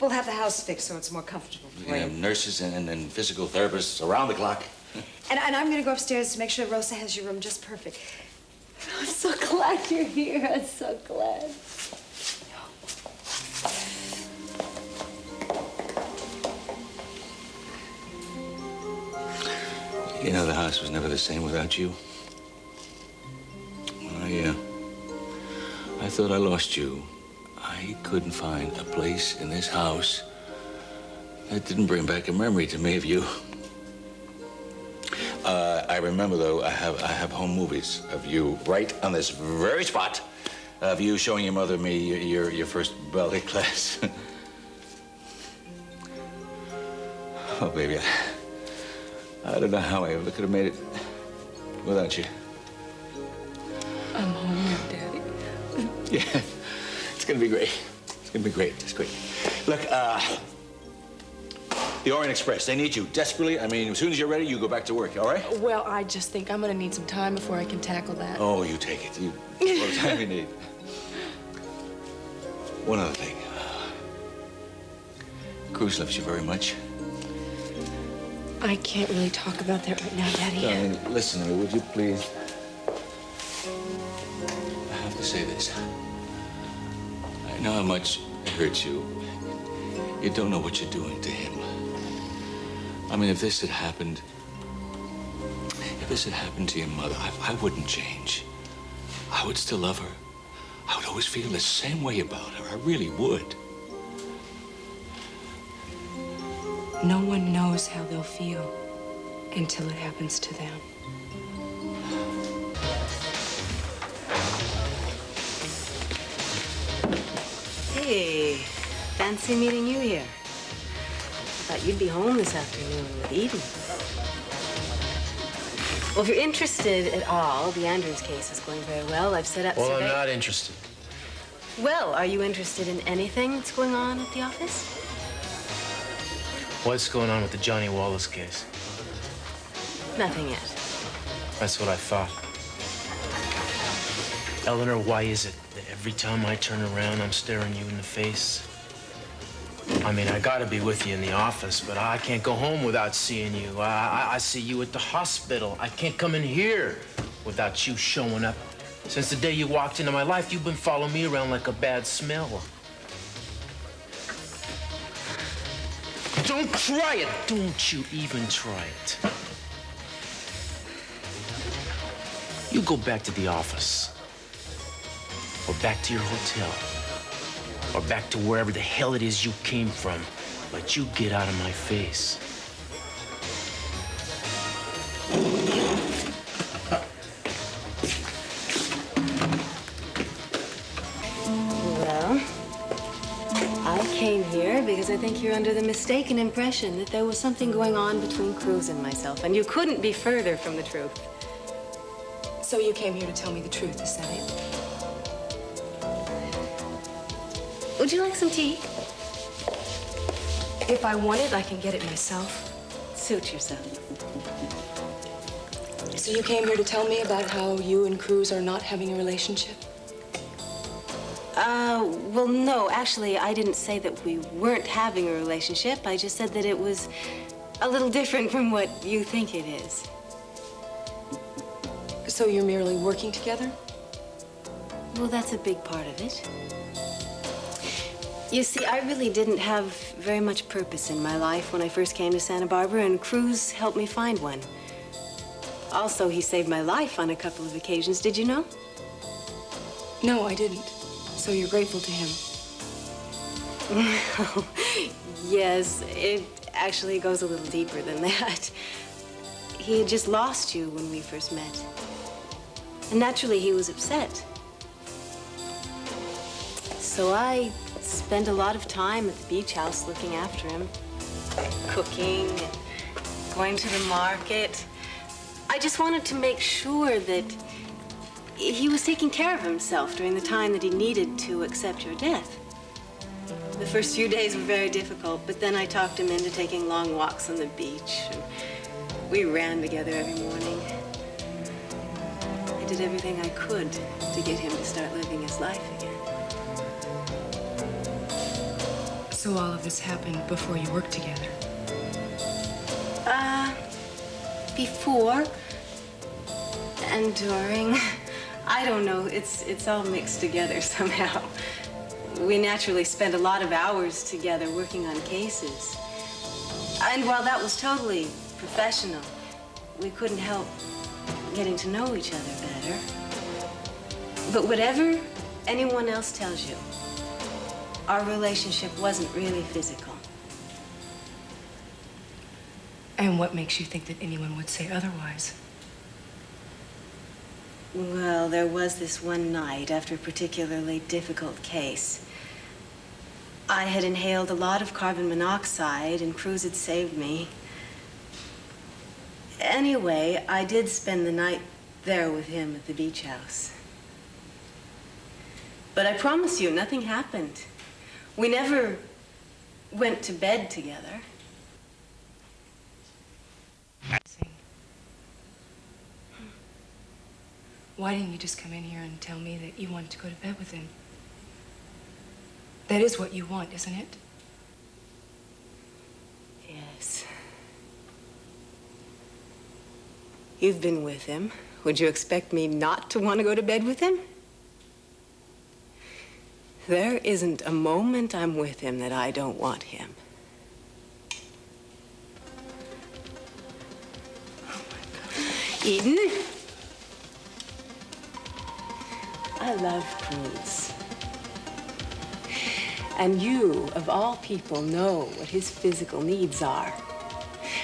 We'll have the house fixed so it's more comfortable for you. We have nurses and physical therapists around the clock. And I'm going to go upstairs to make sure Rosa has your room just perfect. I'm so glad you're here. I'm so glad. You know, the house was never the same without you. I thought I lost you. I couldn't find a place in this house that didn't bring back a memory to me of you. I remember, though, I have home movies of you right on this very spot, of you showing your mother and me your first ballet class. Oh, baby, I don't know how I ever could have made it without you. I'm home now, Daddy. Yeah, it's gonna be great. It's gonna be great. It's great. Look, the Orient Express, they need you desperately. I mean, as soon as you're ready, you go back to work, all right? Well, I just think I'm gonna need some time before I can tackle that. Oh, you take it. You all the time you need. One other thing. Cruz loves you very much. I can't really talk about that right now, Daddy. Darling, listen to me, would you please? I have to say this. I know how much it hurts you. You don't know what you're doing to him. I mean, if this had happened to your mother, I wouldn't change. I would still love her. I would always feel the same way about her. I really would. No one knows how they'll feel until it happens to them. Hey, fancy meeting you here. I thought you'd be home this afternoon with Eden. Well, if you're interested at all, the Andrews case is going very well. I've set up... Well, I'm not interested. Well, are you interested in anything that's going on at the office? What's going on with the Johnny Wallace case? Nothing yet. That's what I thought. Eleanor, why is it that every time I turn around, I'm staring you in the face? I mean, I gotta be with you in the office, but I can't go home without seeing you. I see you at the hospital. I can't come in here without you showing up. Since the day you walked into my life, you've been following me around like a bad smell. Don't try it. Don't you even try it. You go back to the office, or back to your hotel, or back to wherever the hell it is you came from, but you get out of my face. Well, I came here because I think you're under the mistaken impression that there was something going on between Cruz and myself, and you couldn't be further from the truth. So you came here to tell me the truth, is that it? Would you like some tea? If I want it, I can get it myself. Suit yourself. So you came here to tell me about how you and Cruz are not having a relationship? Well, no, actually, I didn't say that we weren't having a relationship. I just said that it was a little different from what you think it is. So you're merely working together? Well, that's a big part of it. You see, I really didn't have very much purpose in my life when I first came to Santa Barbara, and Cruz helped me find one. Also, he saved my life on a couple of occasions. Did you know? No, I didn't. So you're grateful to him? Well, yes, it actually goes a little deeper than that. He had just lost you when we first met. And naturally, he was upset. So I spent a lot of time at the beach house looking after him, cooking, and going to the market. I just wanted to make sure that he was taking care of himself during the time that he needed to accept your death. The first few days were very difficult, but then I talked him into taking long walks on the beach. And we ran together every morning. I did everything I could to get him to start living his life again. So all of this happened before you worked together? Before and during. I don't know. It's all mixed together somehow. We naturally spent a lot of hours together working on cases. And while that was totally professional, we couldn't help getting to know each other better. But whatever anyone else tells you, our relationship wasn't really physical. And what makes you think that anyone would say otherwise? Well, there was this one night after a particularly difficult case. I had inhaled a lot of carbon monoxide, and Cruz had saved me. Anyway, I did spend the night there with him at the beach house. But I promise you, nothing happened. We never went to bed together. Why didn't you just come in here and tell me that you wanted to go to bed with him? That is what you want, isn't it? Yes. You've been with him. Would you expect me not to want to go to bed with him? There isn't a moment I'm with him that I don't want him. Oh my God. Eden? I love Cruz. And you, of all people, know what his physical needs are.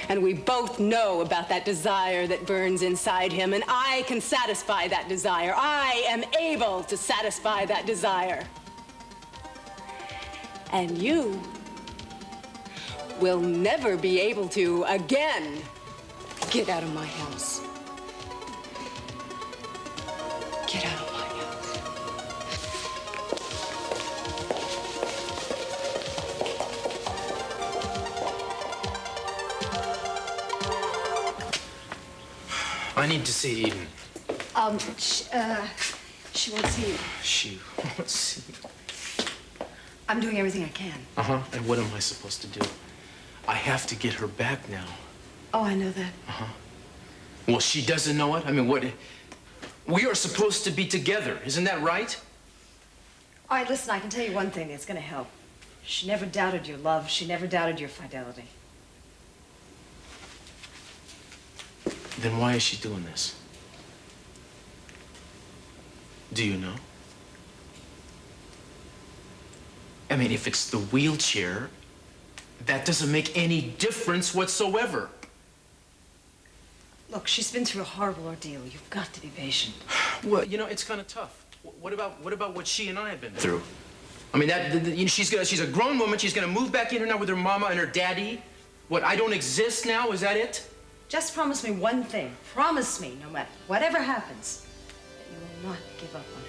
And we both know about that desire that burns inside him, and I can satisfy that desire. I am able to satisfy that desire. And you will never be able to again. Get out of my house. Get out of my house. I need to see Eden. She won't see you. She won't see. I'm doing everything I can. Uh-huh. And what am I supposed to do? I have to get her back now. Oh, I know that. Uh-huh. Well, she doesn't know it? I mean, what? We are supposed to be together. Isn't that right? All right, listen, I can tell you one thing that's gonna help. She never doubted your love. She never doubted your fidelity. Then why is she doing this? Do you know? I mean, if it's the wheelchair, that doesn't make any difference whatsoever. Look, she's been through a horrible ordeal. You've got to be patient. Well, you know, it's kind of tough. What about what she and I have been through? I mean, you know, she's a grown woman. She's gonna move back in here now with her mama and her daddy. What, I don't exist now? Is that it? Just promise me one thing. Promise me, no matter whatever happens, that you will not give up on her.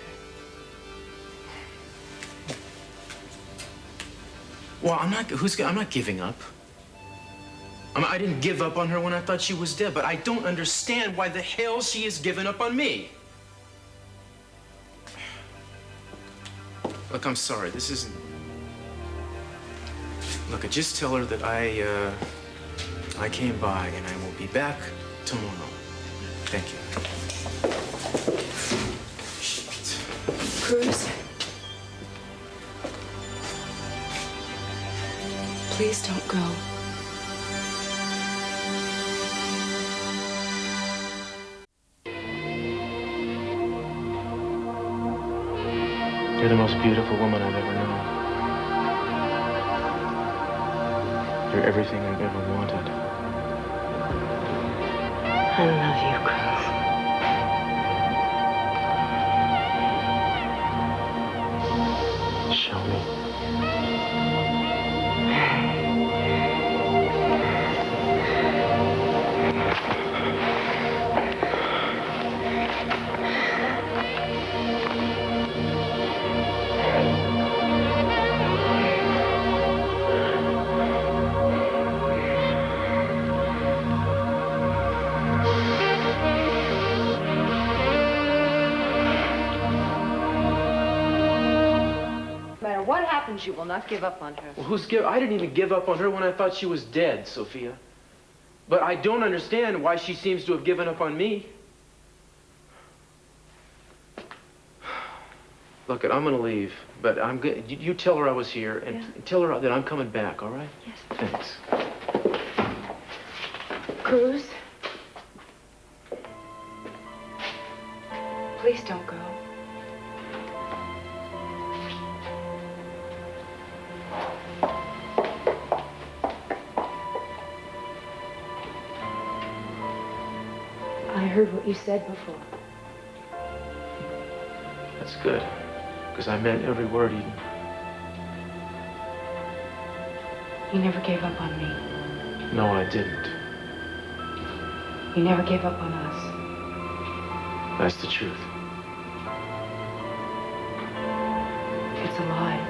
Well, I'm not giving up. I didn't give up on her when I thought she was dead, but I don't understand why the hell she has given up on me. Look, I'm sorry. This isn't... Look, just tell her that I came by and I will be back tomorrow. Thank you. Shit. Cruz. Please don't go. You're the most beautiful woman I've ever known. You're everything I've ever wanted. I love you, Cruz. Show me. promise you will not give up on her. Well, I didn't even give up on her when I thought she was dead, Sophia. But I don't understand why she seems to have given up on me. Look, I'm gonna leave, but you tell her I was here and tell her that I'm coming back, all right? Yes. Thanks. Cruz? Please don't go. I heard what you said before. That's good, because I meant every word, Eden. You never gave up on me. No, I didn't. You never gave up on us. That's the truth. It's a lie.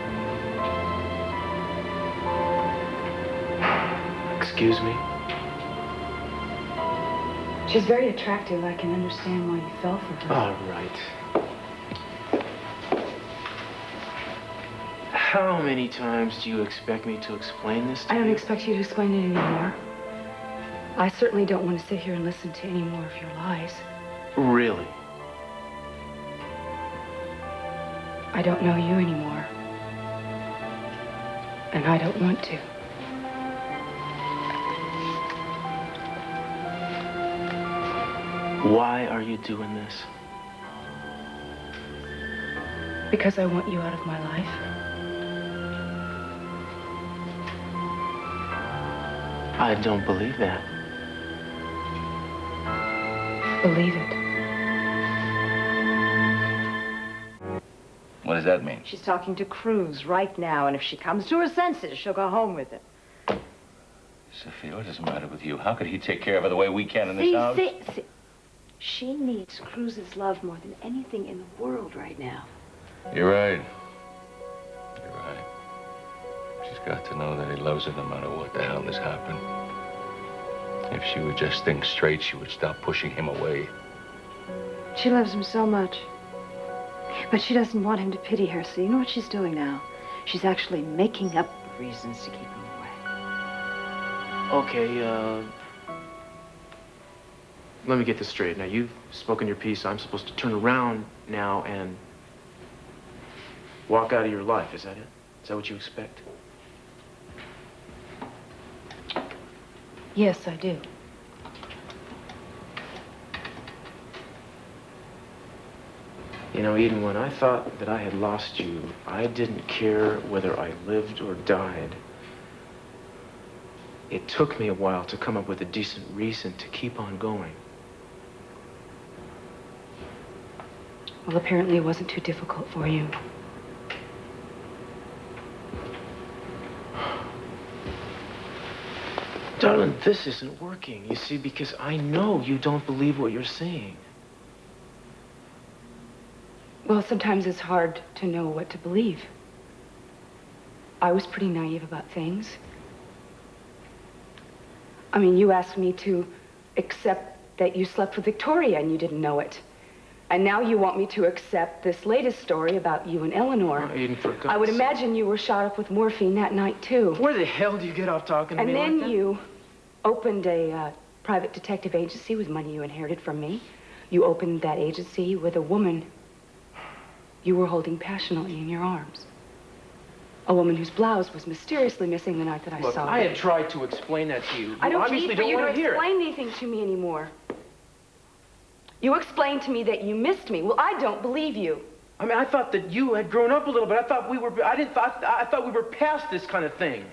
Excuse me? She's very attractive. I can understand why you fell for her. All right. How many times do you expect me to explain this to you? I don't expect you to explain it anymore. I certainly don't want to sit here and listen to any more of your lies. Really? I don't know you anymore. And I don't want to. Why are you doing this? Because I want you out of my life. I don't believe that. Believe it. What does that mean? She's talking to Cruz right now, and if she comes to her senses, she'll go home with him. Sophia, what does the matter with you? How could he take care of her the way we can in this house? See. She needs Cruz's love more than anything in the world right now. You're right. You're right. She's got to know that he loves her no matter what the hell has happened. If she would just think straight, she would stop pushing him away. She loves him so much. But she doesn't want him to pity her, so you know what she's doing now? She's actually making up reasons to keep him away. Okay, let me get this straight. Now, you've spoken your piece. I'm supposed to turn around now and walk out of your life. Is that it? Is that what you expect? Yes, I do. You know, Eden, when I thought that I had lost you, I didn't care whether I lived or died. It took me a while to come up with a decent reason to keep on going. Well, apparently it wasn't too difficult for you. Darling, this isn't working, you see, because I know you don't believe what you're saying. Well, sometimes it's hard to know what to believe. I was pretty naive about things. I mean, you asked me to accept that you slept with Victoria and you didn't know it. And now you want me to accept this latest story about you and Eleanor. Oh, Eden, for God's I would sake. imagine you were shot up with morphine that night, too. Where the hell do you get off talking to And me like then that? you opened a private detective agency with money you inherited from me. You opened that agency with a woman you were holding passionately in your arms. A woman whose blouse was mysteriously missing the night that I Look, saw her. I have tried to explain that to you. I don't obviously need for don't you want to to hear explain it. anything to me anymore. You explained to me that you missed me. Well, I don't believe you. I mean, I thought that you had grown up a little bit. I thought we were past this kind of thing.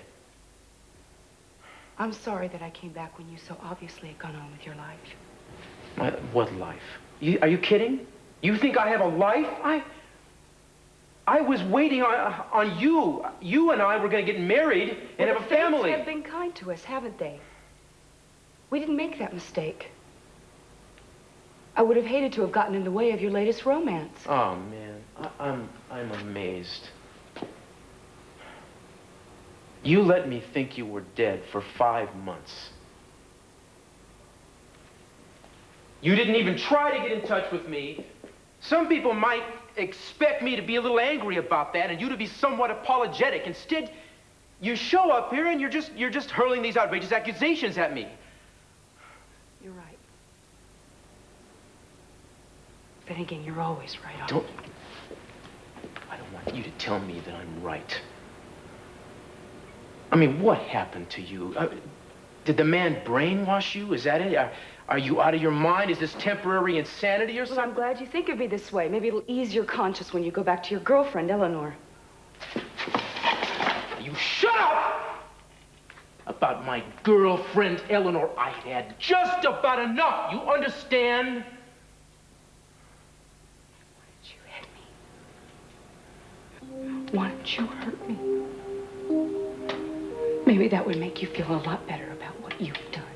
I'm sorry that I came back when you so obviously had gone on with your life. What life? Are you kidding? You think I have a life? I was waiting on you. You and I were going to get married and have a family. The fates have been kind to us, haven't they? We didn't make that mistake. I would have hated to have gotten in the way of your latest romance. Oh, man. I'm amazed. You let me think you were dead for 5 months. You didn't even try to get in touch with me. Some people might expect me to be a little angry about that and you to be somewhat apologetic. Instead, you show up here and you're just hurling these outrageous accusations at me. You're right. Then again, you're always right. I don't want you to tell me that I'm right. I mean, what happened to you? Did the man brainwash you? Is that it? Are you out of your mind? Is this temporary insanity or something? Well, I'm glad you think of me this way. Maybe it'll ease your conscience when you go back to your girlfriend, Eleanor. You shut up! About my girlfriend, Eleanor, I had just about enough. You understand? Why don't you hurt me? Maybe that would make you feel a lot better about what you've done.